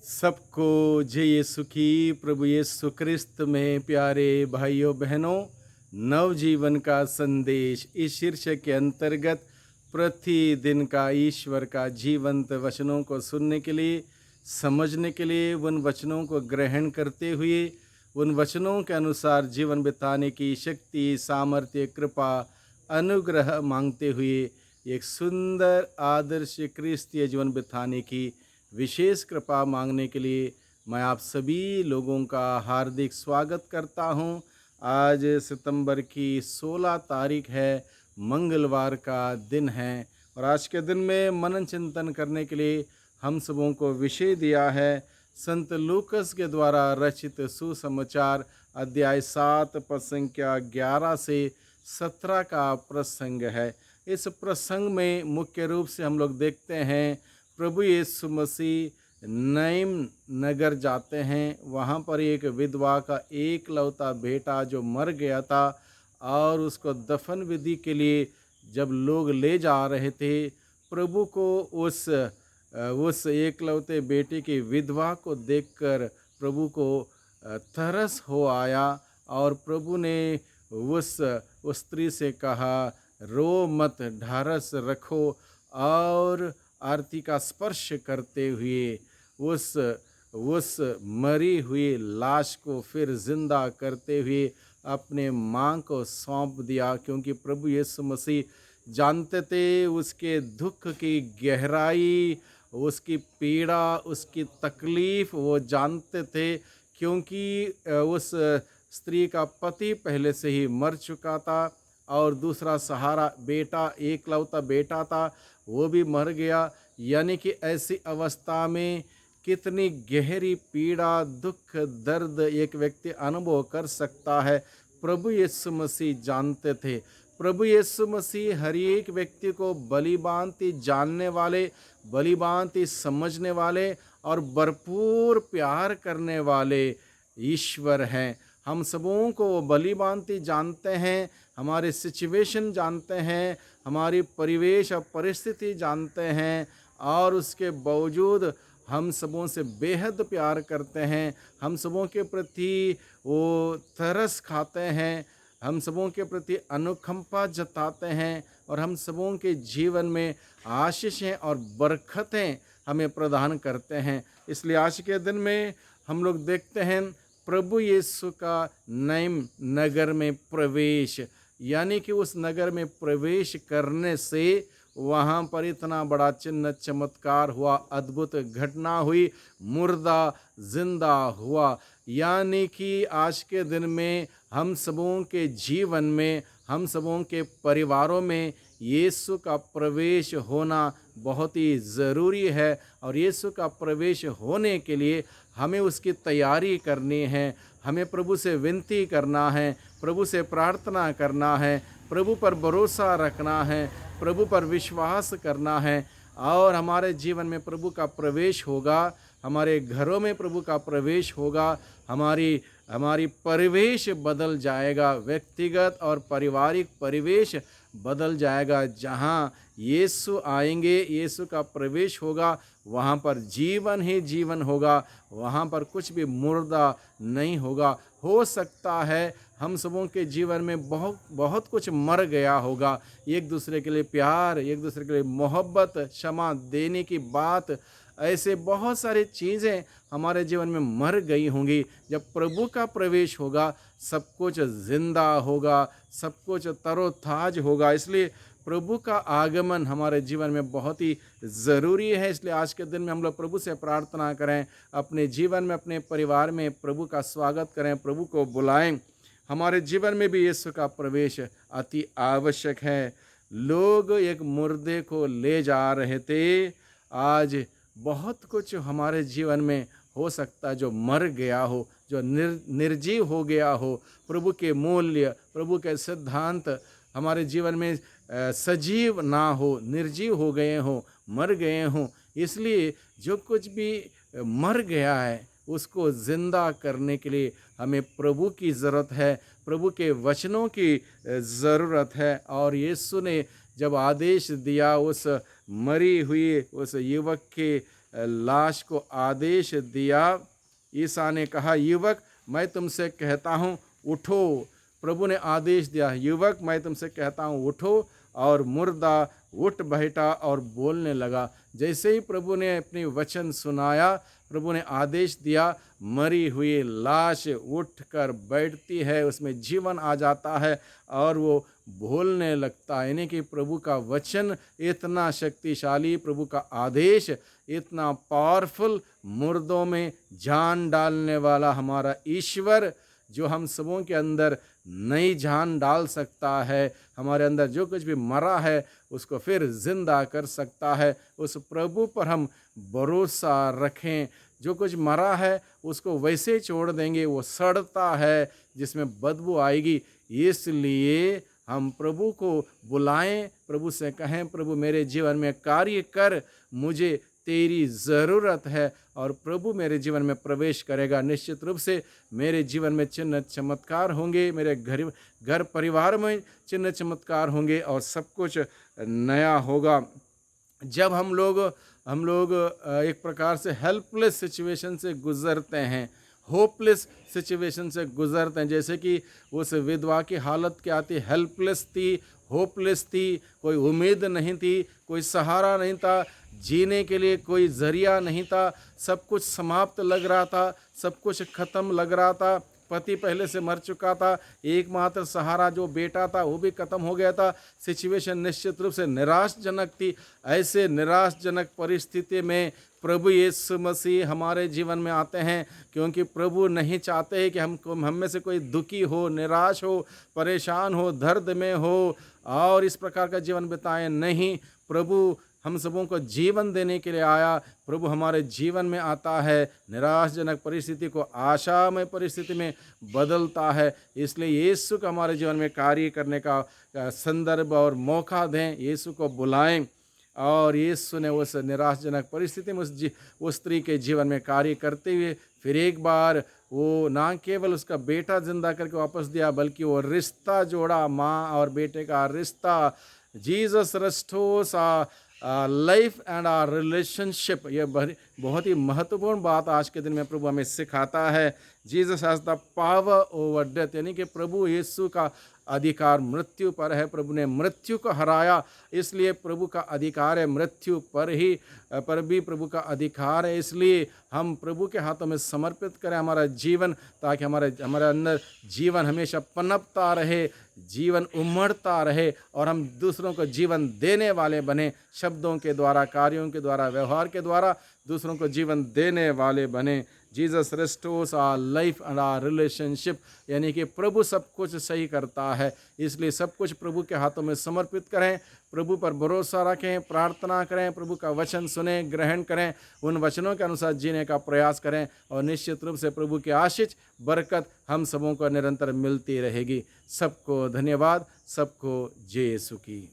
सबको जय यीशु की। प्रभु यीशु क्रिस्त में प्यारे भाइयों बहनों, नवजीवन का संदेश इस शीर्षक के अंतर्गत प्रतिदिन का ईश्वर का जीवंत वचनों को सुनने के लिए, समझने के लिए, उन वचनों को ग्रहण करते हुए उन वचनों के अनुसार जीवन बिताने की शक्ति, सामर्थ्य, कृपा, अनुग्रह मांगते हुए एक सुंदर आदर्श क्रिस्तीय जीवन बिताने की विशेष कृपा मांगने के लिए मैं आप सभी लोगों का हार्दिक स्वागत करता हूं। आज सितंबर की 16 तारीख है, मंगलवार का दिन है और आज के दिन में मनन चिंतन करने के लिए हम सबों को विषय दिया है संत लूकस के द्वारा रचित सुसमाचार अध्याय 7 पद संख्या 11 से 17 का प्रसंग है। इस प्रसंग में मुख्य रूप से हम लोग देखते हैं प्रभु यीशु मसीह नईम नगर जाते हैं। वहाँ पर एक विधवा का एकलौता बेटा जो मर गया था और उसको दफन विधि के लिए जब लोग ले जा रहे थे, प्रभु को उस एकलौते बेटे की विधवा को देखकर प्रभु को तरस हो आया और प्रभु ने उस स्त्री से कहा, रो मत, ढारस रखो। और आरती का स्पर्श करते हुए उस मरी हुई लाश को फिर जिंदा करते हुए अपने मां को सौंप दिया, क्योंकि प्रभु यीशु मसीह जानते थे उसके दुख की गहराई, उसकी पीड़ा, उसकी तकलीफ वो जानते थे, क्योंकि उस स्त्री का पति पहले से ही मर चुका था और दूसरा सहारा बेटा, एकलौता बेटा था, वो भी मर गया। यानी कि ऐसी अवस्था में कितनी गहरी पीड़ा, दुख, दर्द एक व्यक्ति अनुभव कर सकता है, प्रभु यीशु मसीह जानते थे। प्रभु यीशु मसीह हर एक व्यक्ति को भली-भांति जानने वाले, भली-भांति समझने वाले और भरपूर प्यार करने वाले ईश्वर हैं। हम सबों को वो भली-भांति जानते हैं, हमारे सिचुएशन जानते हैं, हमारी परिवेश और परिस्थिति जानते हैं और उसके बावजूद हम सबों से बेहद प्यार करते हैं। हम सबों के प्रति वो तरस खाते हैं, हम सबों के प्रति अनुकंपा जताते हैं और हम सबों के जीवन में आशीषें और बरकतें हमें प्रदान करते हैं। इसलिए आज के दिन में हम लोग देखते हैं प्रभु यीशु का नईम नगर में प्रवेश, यानी कि उस नगर में प्रवेश करने से वहाँ पर इतना बड़ा चिन्ह चमत्कार हुआ, अद्भुत घटना हुई, मुर्दा जिंदा हुआ। यानी कि आज के दिन में हम सबों के जीवन में, हम सबों के परिवारों में यीशु का प्रवेश होना बहुत ही ज़रूरी है और यीशु का प्रवेश होने के लिए हमें उसकी तैयारी करनी है। हमें प्रभु से विनती करना है, प्रभु से प्रार्थना करना है, प्रभु पर भरोसा रखना है, प्रभु पर विश्वास करना है और हमारे जीवन में प्रभु का प्रवेश होगा, हमारे घरों में प्रभु का प्रवेश होगा, हमारी परिवेश बदल जाएगा, व्यक्तिगत और पारिवारिक परिवेश बदल जाएगा। जहाँ यीशु आएंगे, यीशु का प्रवेश होगा, वहाँ पर जीवन ही जीवन होगा, वहाँ पर कुछ भी मुर्दा नहीं होगा। हो सकता है हम सबों के जीवन में बहुत बहुत कुछ मर गया होगा, एक दूसरे के लिए प्यार, एक दूसरे के लिए मोहब्बत, क्षमा देने की बात, ऐसे बहुत सारी चीज़ें हमारे जीवन में मर गई होंगी। जब प्रभु का प्रवेश होगा, सब कुछ जिंदा होगा, सब कुछ तरोताज़ होगा। इसलिए प्रभु का आगमन हमारे जीवन में बहुत ही ज़रूरी है। इसलिए आज के दिन में हम लोग प्रभु से प्रार्थना करें, अपने जीवन में, अपने परिवार में प्रभु का स्वागत करें, प्रभु को बुलाएं। हमारे जीवन में भी यीशु का प्रवेश अति आवश्यक है। लोग एक मुर्दे को ले जा रहे थे। आज बहुत कुछ हमारे जीवन में हो सकता है जो मर गया हो, जो निर्जीव हो गया हो। प्रभु के मूल्य, प्रभु के सिद्धांत हमारे जीवन में सजीव ना हो, निर्जीव हो गए हों, मर गए हों। इसलिए जो कुछ भी मर गया है उसको ज़िंदा करने के लिए हमें प्रभु की ज़रूरत है, प्रभु के वचनों की ज़रूरत है। और यीशु ने जब आदेश दिया उस मरी हुई उस युवक के लाश को आदेश दिया। ईसा ने कहा, युवक मैं तुमसे कहता हूँ उठो। प्रभु ने आदेश दिया, युवक मैं तुमसे कहता हूँ उठो, और मुर्दा उठ बैठा और बोलने लगा। जैसे ही प्रभु ने अपनी वचन सुनाया, प्रभु ने आदेश दिया, मरी हुई लाश उठकर बैठती है, उसमें जीवन आ जाता है और वो बोलने लगता है। यानी कि प्रभु का वचन इतना शक्तिशाली, प्रभु का आदेश इतना पावरफुल, मुर्दों में जान डालने वाला हमारा ईश्वर, जो हम सबों के अंदर नई जान डाल सकता है। हमारे अंदर जो कुछ भी मरा है उसको फिर जिंदा कर सकता है। उस प्रभु पर हम भरोसा रखें। जो कुछ मरा है उसको वैसे ही छोड़ देंगे, वो सड़ता है जिसमें बदबू आएगी। इसलिए हम प्रभु को बुलाएं, प्रभु से कहें, प्रभु मेरे जीवन में कार्य कर, मुझे तेरी ज़रूरत है। और प्रभु मेरे जीवन में प्रवेश करेगा। निश्चित रूप से मेरे जीवन में चिन्ह चमत्कार होंगे, मेरे घर परिवार में चिन्ह चमत्कार होंगे और सब कुछ नया होगा। जब हम लोग एक प्रकार से हेल्पलेस सिचुएशन से गुज़रते हैं, होपलेस सिचुएशन से गुज़रते हैं, जैसे कि उस विधवा की हालत क्या थी, हेल्पलेस थी, होपलेस थी, कोई उम्मीद नहीं थी, कोई सहारा नहीं था, जीने के लिए कोई ज़रिया नहीं था, सब कुछ समाप्त लग रहा था, सब कुछ ख़त्म लग रहा था। पति पहले से मर चुका था, एकमात्र सहारा जो बेटा था वो भी ख़त्म हो गया था। सिचुएशन निश्चित रूप से निराशजनक थी। ऐसे निराशजनक परिस्थिति में प्रभु यीशु मसीह हमारे जीवन में आते हैं, क्योंकि प्रभु नहीं चाहते हैं कि हम में से कोई दुखी हो, निराश हो, परेशान हो, दर्द में हो और इस प्रकार का जीवन बिताएं। नहीं, प्रभु हम सबों को जीवन देने के लिए आया। प्रभु हमारे जीवन में आता है, निराशजनक परिस्थिति को आशामय परिस्थिति में बदलता है। इसलिए यीशु को हमारे जीवन में कार्य करने का संदर्भ और मौका दें, यीशु को बुलाएं। और यीशु ने उस निराशजनक परिस्थिति में उस स्त्री के जीवन में कार्य करते हुए फिर एक बार वो ना केवल उसका बेटा जिंदा करके वापस दिया, बल्कि वो रिश्ता जोड़ा, माँ और बेटे का रिश्ता। Jesus restores life and our relationship. ये बहुत ही महत्वपूर्ण बात आज के दिन में प्रभु हमें सिखाता है। Jesus has the power over death, यानी कि प्रभु यीशु का अधिकार मृत्यु पर है। प्रभु ने मृत्यु को हराया, इसलिए प्रभु का अधिकार है मृत्यु पर भी प्रभु का अधिकार है। इसलिए हम प्रभु के हाथों में समर्पित करें हमारा जीवन, ताकि हमारे अंदर जीवन हमेशा पनपता रहे, जीवन उमड़ता रहे और हम दूसरों को जीवन देने वाले बने। शब्दों के द्वारा, कार्यों के द्वारा, व्यवहार के द्वारा दूसरों को जीवन देने वाले बने। Jesus restores our life and our relationship, यानी कि प्रभु सब कुछ सही करता है। इसलिए सब कुछ प्रभु के हाथों में समर्पित करें, प्रभु पर भरोसा रखें, प्रार्थना करें, प्रभु का वचन सुने, ग्रहण करें, उन वचनों के अनुसार जीने का प्रयास करें और निश्चित रूप से प्रभु की आशीष बरकत हम सबों को निरंतर मिलती रहेगी। सबको धन्यवाद, सबको जय यीशु की।